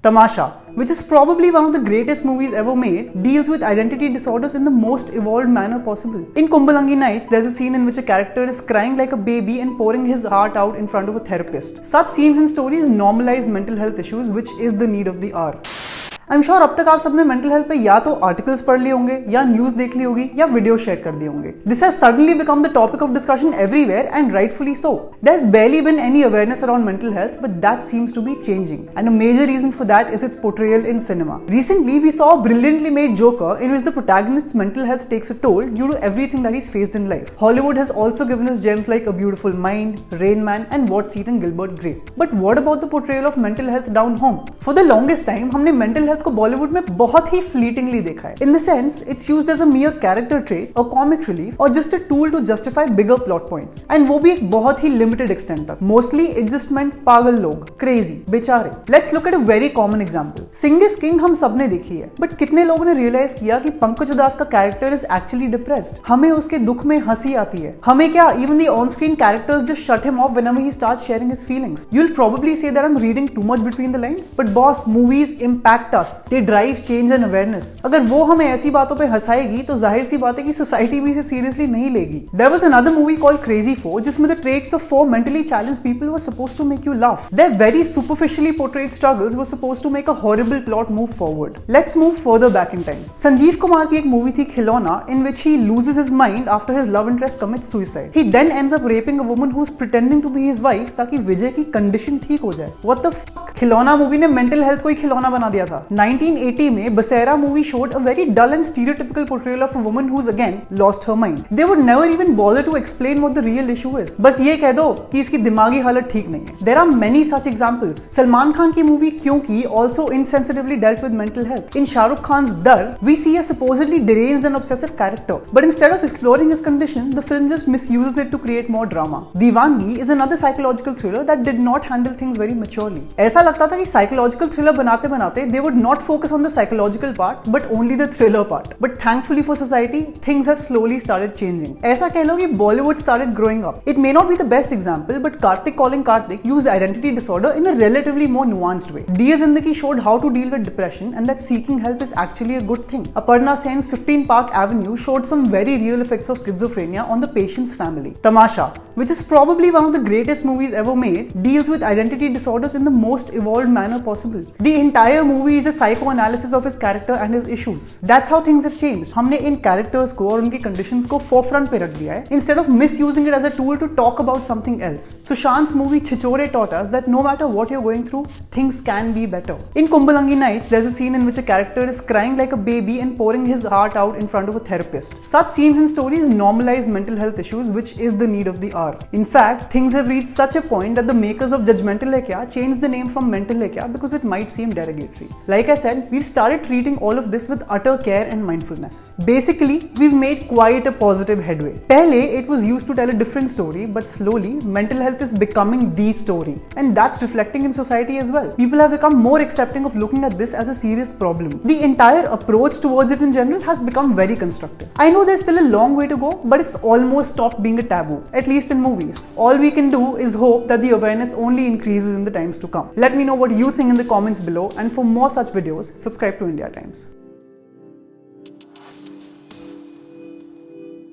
Tamasha, which is probably one of the greatest movies ever made, deals with identity disorders in the most evolved manner possible. In Kumbalangi Nights, there's a scene in which a character is crying like a baby and pouring his heart out in front of a therapist. Such scenes and stories normalize mental health issues, which is the need of the hour. I am sure अब तक आप सबने mental health पे या तो articles पढ़ लिए होंगे या न्यूज देख ली होगी या वीडियो शेयर कर दिए होंगे. This has suddenly become the topic of discussion everywhere and rightfully so. There has barely been any awareness around mental health, but that seems to be changing, and a major reason for that is its portrayal in cinema. Recently we saw a brilliantly made Joker in which the protagonist's mental health takes a toll due to everything that he's faced in life. Hollywood has also given us gems like A Beautiful Mind, Rain Man and What's Eating Gilbert Grape. But what about the portrayal of mental health down home? For the longest time हमने mental health को बॉलीवुड में बहुत ही fleetingly देखा है. In the sense, it's used as a mere character trait, a comic relief, or just a tool to justify bigger plot points. And वो भी एक बहुत ही limited extent तक. Mostly, it just meant पागल लोग, crazy, बेचारे. Let's look at a very common example. Sing is King हम सबने देखी है, but कितने लोगों ने realize किया कि पंकज उदास का character is actually depressed. हमें उसके दुख में हंसी आती है. हमें क्या, even the on-screen characters just shut him off whenever he starts sharing his feelings. You'll probably say that I'm reading too much between the lines, but boss, movies impact us. They drive change and awareness. अगर वो हमें ऐसी बातों पे हंसाएगी तो जाहिर सी बात है कि सोसाइटी भी इसे सीरियसली नहीं लेगी. There was another movie called Crazy 4 जिसमें the traits of 4 mentally challenged people were supposed to make you laugh. Their very superficially portrayed struggles were supposed to make a horrible plot move forward. Let's move further back in time. Sanjeev Kumar की एक movie थी खिलौना in which he loses his mind after his love interest commits suicide. He then ends up raping a woman who's pretending to be his wife ताकि विजय की condition ठीक हो जाए. What the fuck? खिलौना मूवी ने mental health को ही खिलौना बना दिया था. 1980 में बसेरा movie showed a very dull and stereotypical portrayal of a woman who's again lost her mind. They would never even bother to explain what the real issue is. बस ये कह दो कि इसकी दिमागी हालत ठीक नहीं है. There are many such examples. Salman Khan की मूवी क्योंकि also insensitively dealt with mental health. In Shah Rukh Khan's Darr, we see a supposedly deranged and obsessive character, but instead of exploring his condition, the film just misuses it to create more drama. Diwangi is another psychological thriller that did not handle things very maturely. ऐसा लगता था कि psychological thriller बनाते बनाते they would not focus on the psychological part but only the thriller part. But thankfully for society, things have slowly started changing. ऐसा कह लो कि Bollywood started growing up. It may not be the best example, but Kartik calling Kartik used identity disorder in a relatively more nuanced way. Dear Zindagi showed how to deal with depression and that seeking help is actually a good thing. Aparna Sen's 15 Park Avenue showed some very real effects of schizophrenia on the patient's family. Tamasha, which is probably one of the greatest movies ever made, deals with identity disorders in the most evolved manner possible. The entire movie is a psychoanalysis of his character and his issues. That's how things have changed. हमने इन characters को और उनकी conditions को forefront पे रख दिया है instead of misusing it as a tool to talk about something else. Sushant's movie Chichore taught us that no matter what you're going through, things can be better. In Kumbalangi Nights, there's a scene in which a character is crying like a baby and pouring his heart out in front of a therapist. Such scenes and stories normalize mental health issues, which is the need of the hour. In fact, things have reached such a point that the makers of Judgmental Hai Kya changed the name from Mental Hai Kya because it might seem derogatory. Like I said, we've started treating all of this with utter care and mindfulness. Basically, we've made quite a positive headway. Pehle, it was used to tell a different story, but slowly, mental health is becoming the story. And that's reflecting in society as well. People have become more accepting of looking at this as a serious problem. The entire approach towards it in general has become very constructive. I know there's still a long way to go, but it's almost stopped being a taboo, at least in movies. All we can do is hope that the awareness only increases in the times to come. Let me know what you think in the comments below, and for more such videos, subscribe to India Times.